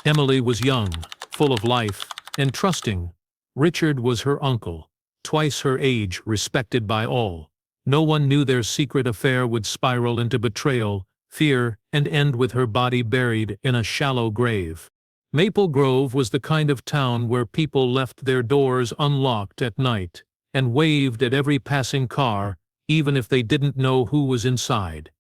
Emily was young, full of life, and trusting. Richard was her uncle, twice her age, respected by all. No one knew their secret affair would spiral into betrayal, fear, and end with her body buried in a shallow grave. Maple Grove was the kind of town where people left their doors unlocked at night, and waved at every passing car, even if they didn't know who was inside.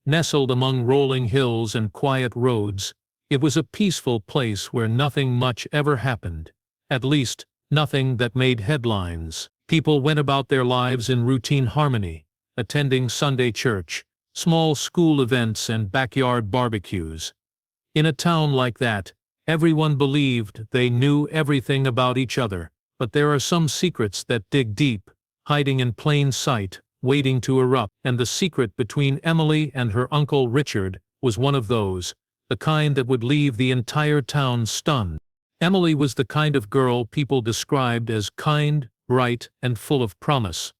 Nestled among rolling hills and quiet roads, it was a peaceful place where nothing much ever happened. At least, nothing that made headlines. People went about their lives in routine harmony, attending Sunday church, small school events and backyard barbecues. In a town like that, everyone believed they knew everything about each other, but there are some secrets that dig deep, hiding in plain sight, waiting to erupt, and the secret between Emily and her uncle Richard was one of those, the kind that would leave the entire town stunned. Emily was the kind of girl people described as kind, bright, and full of promise.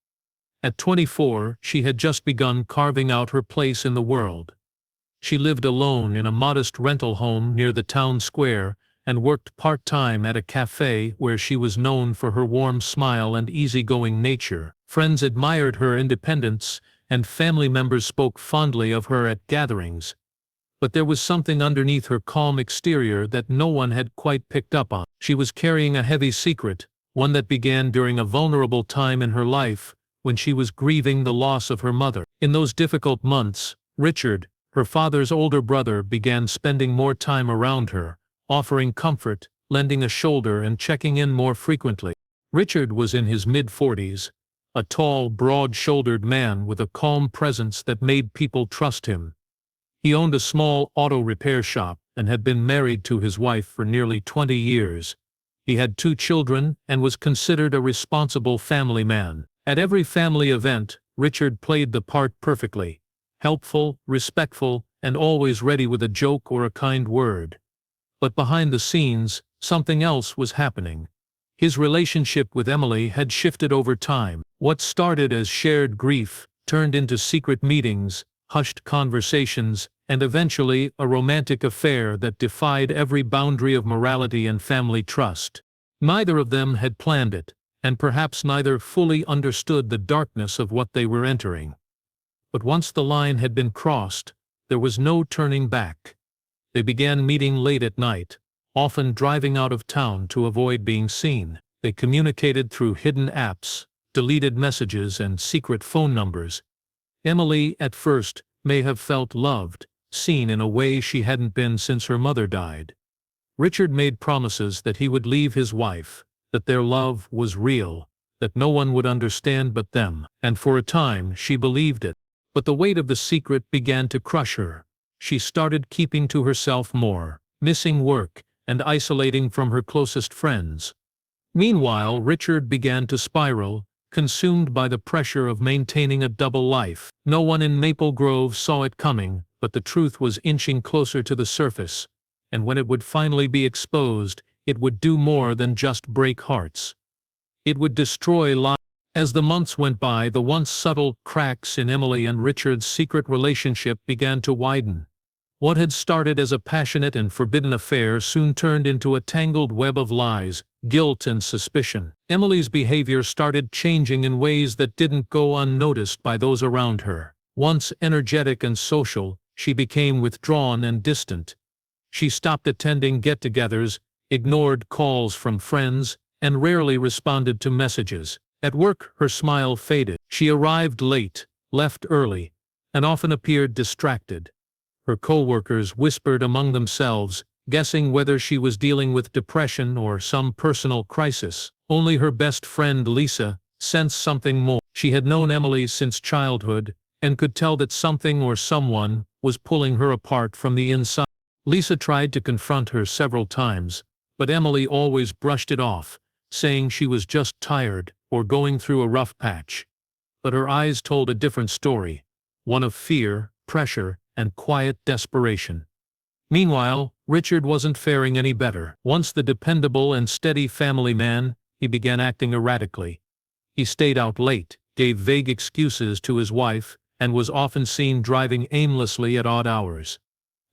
At 24, she had just begun carving out her place in the world. She lived alone in a modest rental home near the town square and worked part-time at a cafe where she was known for her warm smile and easygoing nature. Friends admired her independence, and family members spoke fondly of her at gatherings. But there was something underneath her calm exterior that no one had quite picked up on. She was carrying a heavy secret, one that began during a vulnerable time in her life, when she was grieving the loss of her mother. In those difficult months, Richard, her father's older brother, began spending more time around her, offering comfort, lending a shoulder and checking in more frequently. Richard was in his mid-40s, a tall, broad-shouldered man with a calm presence that made people trust him. He owned a small auto repair shop and had been married to his wife for nearly 20 years. He had 2 children and was considered a responsible family man. At every family event, Richard played the part perfectly, helpful, respectful, and always ready with a joke or a kind word. But behind the scenes, something else was happening. His relationship with Emily had shifted over time. What started as shared grief turned into secret meetings, hushed conversations, and eventually a romantic affair that defied every boundary of morality and family trust. Neither of them had planned it, and perhaps neither fully understood the darkness of what they were entering. But once the line had been crossed, there was no turning back. They began meeting late at night, often driving out of town to avoid being seen. They communicated through hidden apps, deleted messages, and secret phone numbers. Emily, at first, may have felt loved, seen in a way she hadn't been since her mother died. Richard made promises that he would leave his wife, that their love was real, that no one would understand but them, and for a time she believed it. But the weight of the secret began to crush her. She started keeping to herself more, missing work, and isolating from her closest friends. Meanwhile, Richard began to spiral, consumed by the pressure of maintaining a double life. No one in Maple Grove saw it coming, but the truth was inching closer to the surface, and when it would finally be exposed, it would do more than just break hearts. It would destroy lives. As the months went by, the once subtle cracks in Emily and Richard's secret relationship began to widen. What had started as a passionate and forbidden affair soon turned into a tangled web of lies, guilt, and suspicion. Emily's behavior started changing in ways that didn't go unnoticed by those around her. Once energetic and social, she became withdrawn and distant. She stopped attending get-togethers, ignored calls from friends, and rarely responded to messages. At work, her smile faded. She arrived late, left early, and often appeared distracted. Her co-workers whispered among themselves, guessing whether she was dealing with depression or some personal crisis. Only her best friend Lisa sensed something more. She had known Emily since childhood, and could tell that something or someone was pulling her apart from the inside. Lisa tried to confront her several times, but Emily always brushed it off, saying she was just tired or going through a rough patch. But her eyes told a different story, one of fear, pressure, and quiet desperation. Meanwhile, Richard wasn't faring any better. Once the dependable and steady family man, he began acting erratically. He stayed out late, gave vague excuses to his wife, and was often seen driving aimlessly at odd hours.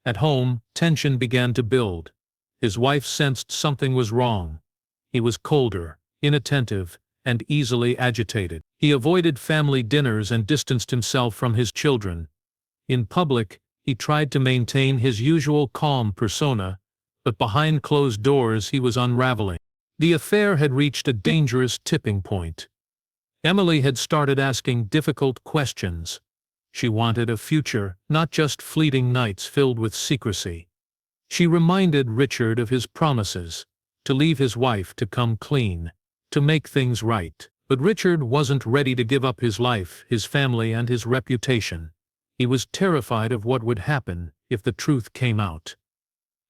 At home, tension began to build. His wife sensed something was wrong. He was colder, inattentive, and easily agitated. He avoided family dinners and distanced himself from his children. In public, he tried to maintain his usual calm persona, but behind closed doors he was unraveling. The affair had reached a dangerous tipping point. Emily had started asking difficult questions. She wanted a future, not just fleeting nights filled with secrecy. She reminded Richard of his promises, to leave his wife, to come clean, to make things right. But Richard wasn't ready to give up his life, his family, and his reputation. He was terrified of what would happen if the truth came out.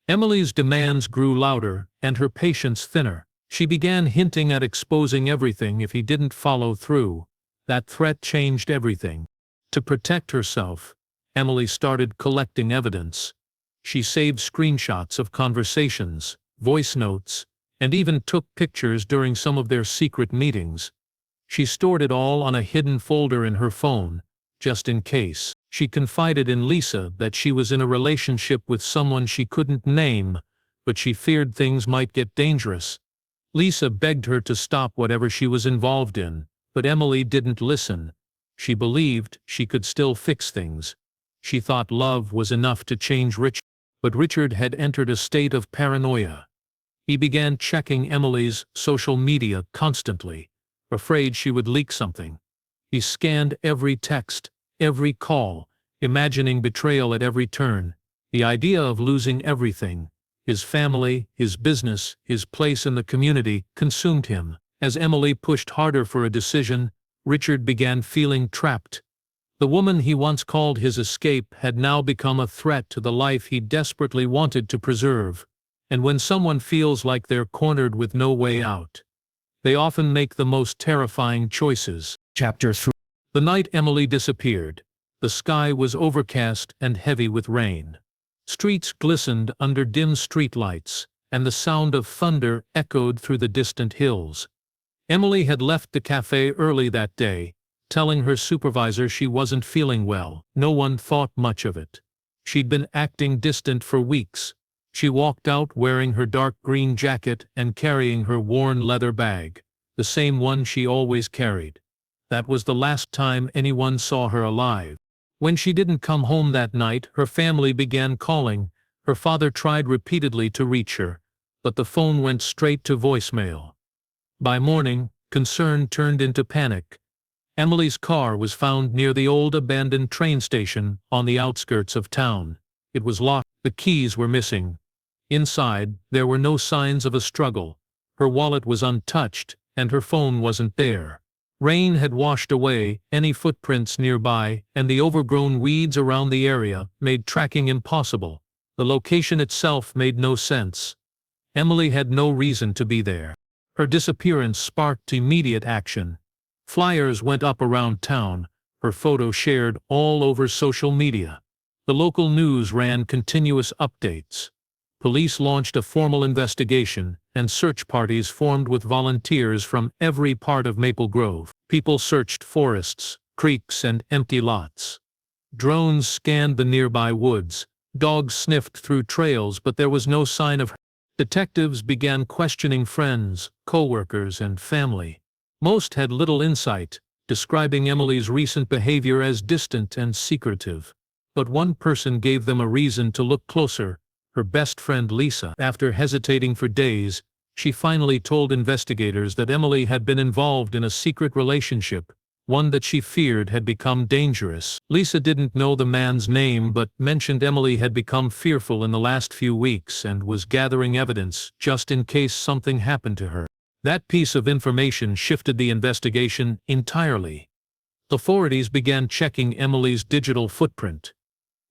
Emily's demands grew louder, and her patience thinner. She began hinting at exposing everything if he didn't follow through. That threat changed everything. To protect herself, Emily started collecting evidence. She saved screenshots of conversations, voice notes, and even took pictures during some of their secret meetings. She stored it all on a hidden folder in her phone, just in case. She confided in Lisa that she was in a relationship with someone she couldn't name, but she feared things might get dangerous. Lisa begged her to stop whatever she was involved in, but Emily didn't listen. She believed she could still fix things. She thought love was enough to change Richard. But Richard had entered a state of paranoia. He began checking Emily's social media constantly, afraid she would leak something. He scanned every text, every call, imagining betrayal at every turn. The idea of losing everything, his family, his business, his place in the community, consumed him. As Emily pushed harder for a decision, Richard began feeling trapped. The woman he once called his escape had now become a threat to the life he desperately wanted to preserve. And when someone feels like they're cornered with no way out, they often make the most terrifying choices. Chapter 3. The night Emily disappeared, the sky was overcast and heavy with rain. Streets glistened under dim streetlights, and the sound of thunder echoed through the distant hills. Emily had left the cafe early that day, telling her supervisor she wasn't feeling well. No one thought much of it. She'd been acting distant for weeks. She walked out wearing her dark green jacket and carrying her worn leather bag, the same one she always carried. That was the last time anyone saw her alive. When she didn't come home that night, her family began calling. Her father tried repeatedly to reach her, but the phone went straight to voicemail. By morning, concern turned into panic. Emily's car was found near the old abandoned train station on the outskirts of town. It was locked. The keys were missing. Inside, there were no signs of a struggle. Her wallet was untouched, and her phone wasn't there. Rain had washed away any footprints nearby, and the overgrown weeds around the area made tracking impossible. The location itself made no sense. Emily had no reason to be there. Her disappearance sparked immediate action. Flyers went up around town, her photo shared all over social media. The local news ran continuous updates. Police launched a formal investigation, and search parties formed with volunteers from every part of Maple Grove. People searched forests, creeks, and empty lots. Drones scanned the nearby woods. Dogs sniffed through trails, but there was no sign of her. Detectives began questioning friends, co-workers, and family. Most had little insight, describing Emily's recent behavior as distant and secretive. But one person gave them a reason to look closer: her best friend Lisa. After hesitating for days, she finally told investigators that Emily had been involved in a secret relationship, one that she feared had become dangerous. Lisa didn't know the man's name but mentioned Emily had become fearful in the last few weeks and was gathering evidence just in case something happened to her. That piece of information shifted the investigation entirely. Authorities began checking Emily's digital footprint.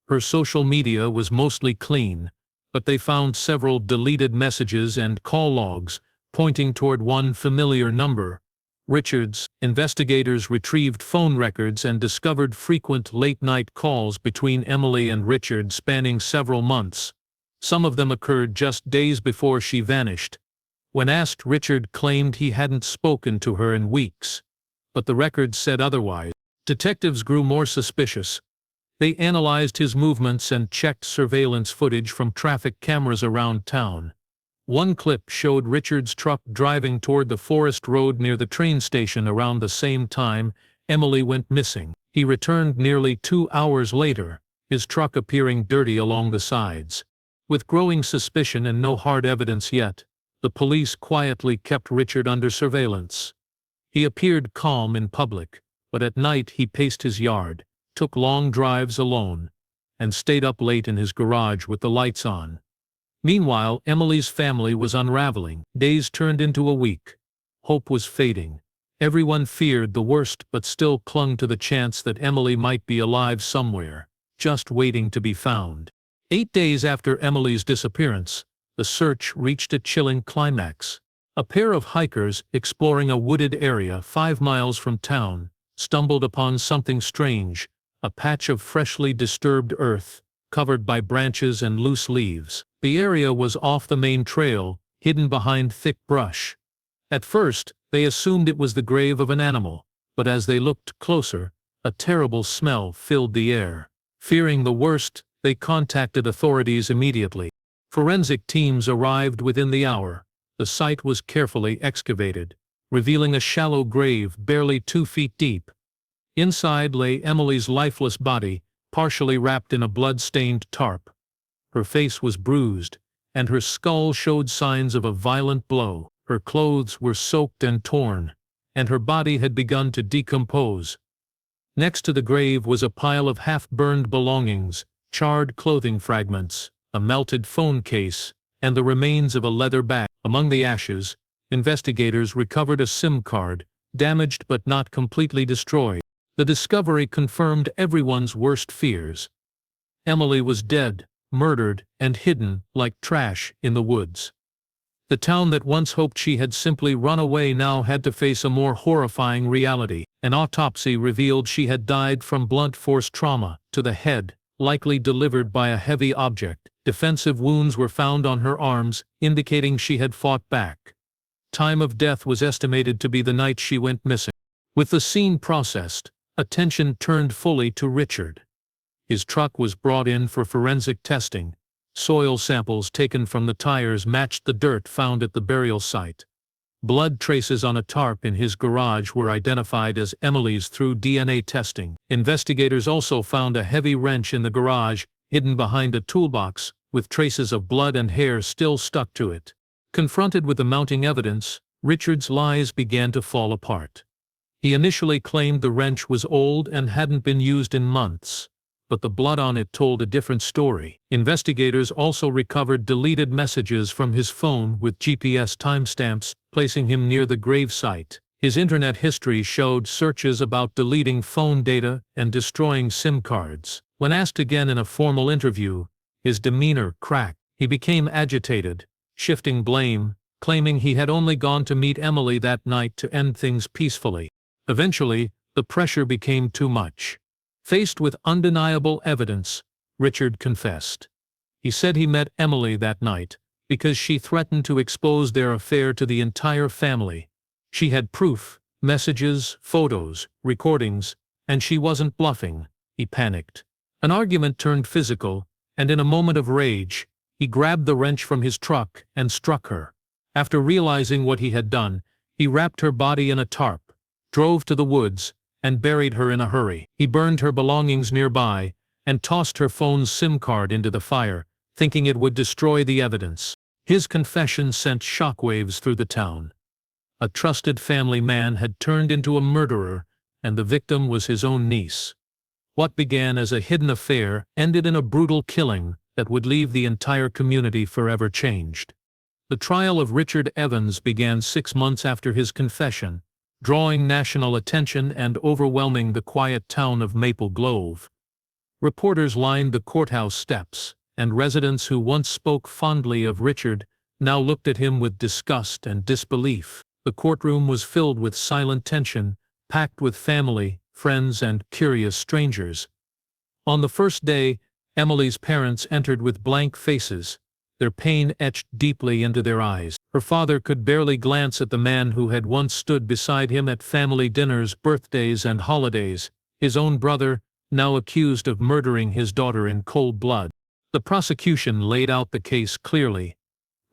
Her social media was mostly clean, but they found several deleted messages and call logs pointing toward one familiar number: Richard's. Investigators retrieved phone records and discovered frequent late-night calls between Emily and Richard spanning several months. Some of them occurred just days before she vanished. When asked, Richard claimed he hadn't spoken to her in weeks, but the records said otherwise. Detectives grew more suspicious. They analyzed his movements and checked surveillance footage from traffic cameras around town. One clip showed Richard's truck driving toward the forest road near the train station around the same time Emily went missing. He returned nearly 2 hours later, his truck appearing dirty along the sides. With growing suspicion and no hard evidence yet, the police quietly kept Richard under surveillance. He appeared calm in public, but at night he paced his yard, took long drives alone, and stayed up late in his garage with the lights on. Meanwhile, Emily's family was unraveling. Days turned into a week. Hope was fading. Everyone feared the worst but still clung to the chance that Emily might be alive somewhere, just waiting to be found. 8 days after Emily's disappearance, the search reached a chilling climax. A pair of hikers exploring a wooded area 5 miles from town stumbled upon something strange, a patch of freshly disturbed earth, covered by branches and loose leaves. The area was off the main trail, hidden behind thick brush. At first, they assumed it was the grave of an animal, but as they looked closer, a terrible smell filled the air. Fearing the worst, they contacted authorities immediately. Forensic teams arrived within the hour. The site was carefully excavated, revealing a shallow grave barely 2 feet deep. Inside lay Emily's lifeless body, partially wrapped in a blood-stained tarp. Her face was bruised, and her skull showed signs of a violent blow. Her clothes were soaked and torn, and her body had begun to decompose. Next to the grave was a pile of half-burned belongings, charred clothing fragments, a melted phone case, and the remains of a leather bag. Among the ashes, investigators recovered a SIM card, damaged but not completely destroyed. The discovery confirmed everyone's worst fears. Emily was dead, murdered, and hidden like trash in the woods. The town that once hoped she had simply run away now had to face a more horrifying reality. An autopsy revealed she had died from blunt force trauma to the head, likely delivered by a heavy object. Defensive wounds were found on her arms, indicating she had fought back. Time of death was estimated to be the night she went missing. With the scene processed, attention turned fully to Richard. His truck was brought in for forensic testing. Soil samples taken from the tires matched the dirt found at the burial site. Blood traces on a tarp in his garage were identified as Emily's through DNA testing. Investigators also found a heavy wrench in the garage, hidden behind a toolbox, with traces of blood and hair still stuck to it. Confronted with the mounting evidence, Richard's lies began to fall apart. He initially claimed the wrench was old and hadn't been used in months, but the blood on it told a different story. Investigators also recovered deleted messages from his phone with GPS timestamps, placing him near the gravesite. His internet history showed searches about deleting phone data and destroying SIM cards. When asked again in a formal interview, his demeanor cracked. He became agitated, shifting blame, claiming he had only gone to meet Emily that night to end things peacefully. Eventually, the pressure became too much. Faced with undeniable evidence, Richard confessed. He said he met Emily that night because she threatened to expose their affair to the entire family. She had proof, messages, photos, recordings, and she wasn't bluffing. He panicked. An argument turned physical, and in a moment of rage, he grabbed the wrench from his truck and struck her. After realizing what he had done, he wrapped her body in a tarp, drove to the woods, and buried her in a hurry. He burned her belongings nearby and tossed her phone's SIM card into the fire, thinking it would destroy the evidence. His confession sent shockwaves through the town. A trusted family man had turned into a murderer, and the victim was his own niece. What began as a hidden affair ended in a brutal killing that would leave the entire community forever changed. The trial of Richard Evans began 6 months after his confession, drawing national attention and overwhelming the quiet town of Maple Grove. Reporters lined the courthouse steps, and residents who once spoke fondly of Richard now looked at him with disgust and disbelief. The courtroom was filled with silent tension, packed with family, friends, and curious strangers. On the first day, Emily's parents entered with blank faces, their pain etched deeply into their eyes. Her father could barely glance at the man who had once stood beside him at family dinners, birthdays, and holidays, his own brother, now accused of murdering his daughter in cold blood. The prosecution laid out the case clearly.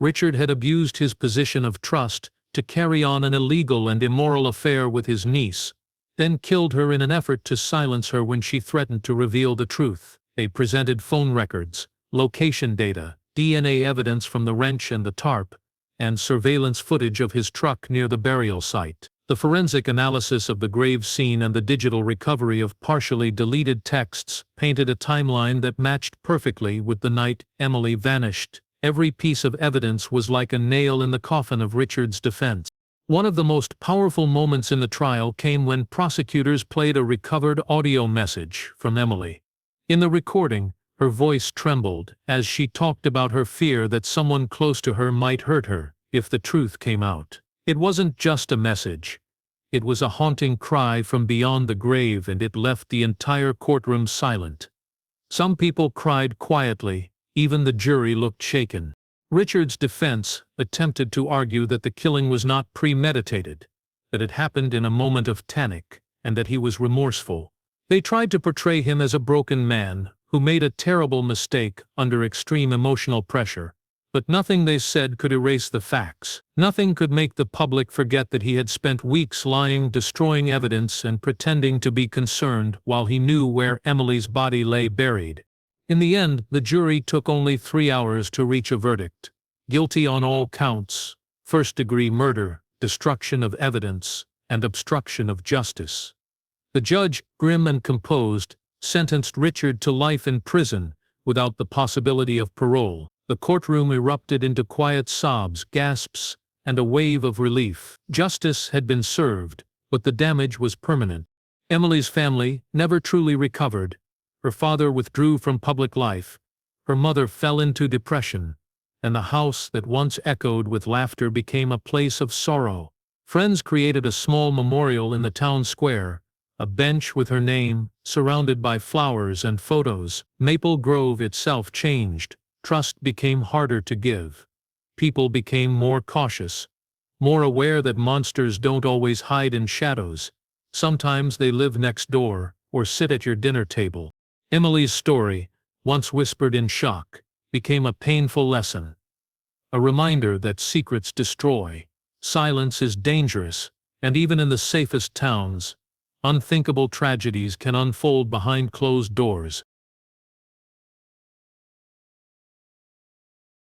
Richard had abused his position of trust to carry on an illegal and immoral affair with his niece, then killed her in an effort to silence her when she threatened to reveal the truth. They presented phone records, location data, DNA evidence from the wrench and the tarp, and surveillance footage of his truck near the burial site. The forensic analysis of the grave scene and the digital recovery of partially deleted texts painted a timeline that matched perfectly with the night Emily vanished. Every piece of evidence was like a nail in the coffin of Richard's defense. One of the most powerful moments in the trial came when prosecutors played a recovered audio message from Emily. In the recording, her voice trembled as she talked about her fear that someone close to her might hurt her if the truth came out. It wasn't just a message. It was a haunting cry from beyond the grave, and it left the entire courtroom silent. Some people cried quietly, even the jury looked shaken. Richard's defense attempted to argue that the killing was not premeditated, that it happened in a moment of panic, and that he was remorseful. They tried to portray him as a broken man who made a terrible mistake under extreme emotional pressure. But nothing they said could erase the facts. Nothing could make the public forget that he had spent weeks lying, destroying evidence, and pretending to be concerned while he knew where Emily's body lay buried. In the end, the jury took only 3 hours to reach a verdict. Guilty on all counts: first-degree murder, destruction of evidence, and obstruction of justice. The judge, grim and composed, sentenced Richard to life in prison without the possibility of parole. The courtroom erupted into quiet sobs, gasps, and a wave of relief. Justice had been served, but the damage was permanent. Emily's family never truly recovered. Her father withdrew from public life. Her mother fell into depression, and the house that once echoed with laughter became a place of sorrow. Friends created a small memorial in the town square, a bench with her name, surrounded by flowers and photos. Maple Grove itself changed. Trust became harder to give. People became more cautious, more aware that monsters don't always hide in shadows. Sometimes they live next door or sit at your dinner table. Emily's story, once whispered in shock, became a painful lesson. A reminder that secrets destroy, silence is dangerous, and even in the safest towns, unthinkable tragedies can unfold behind closed doors.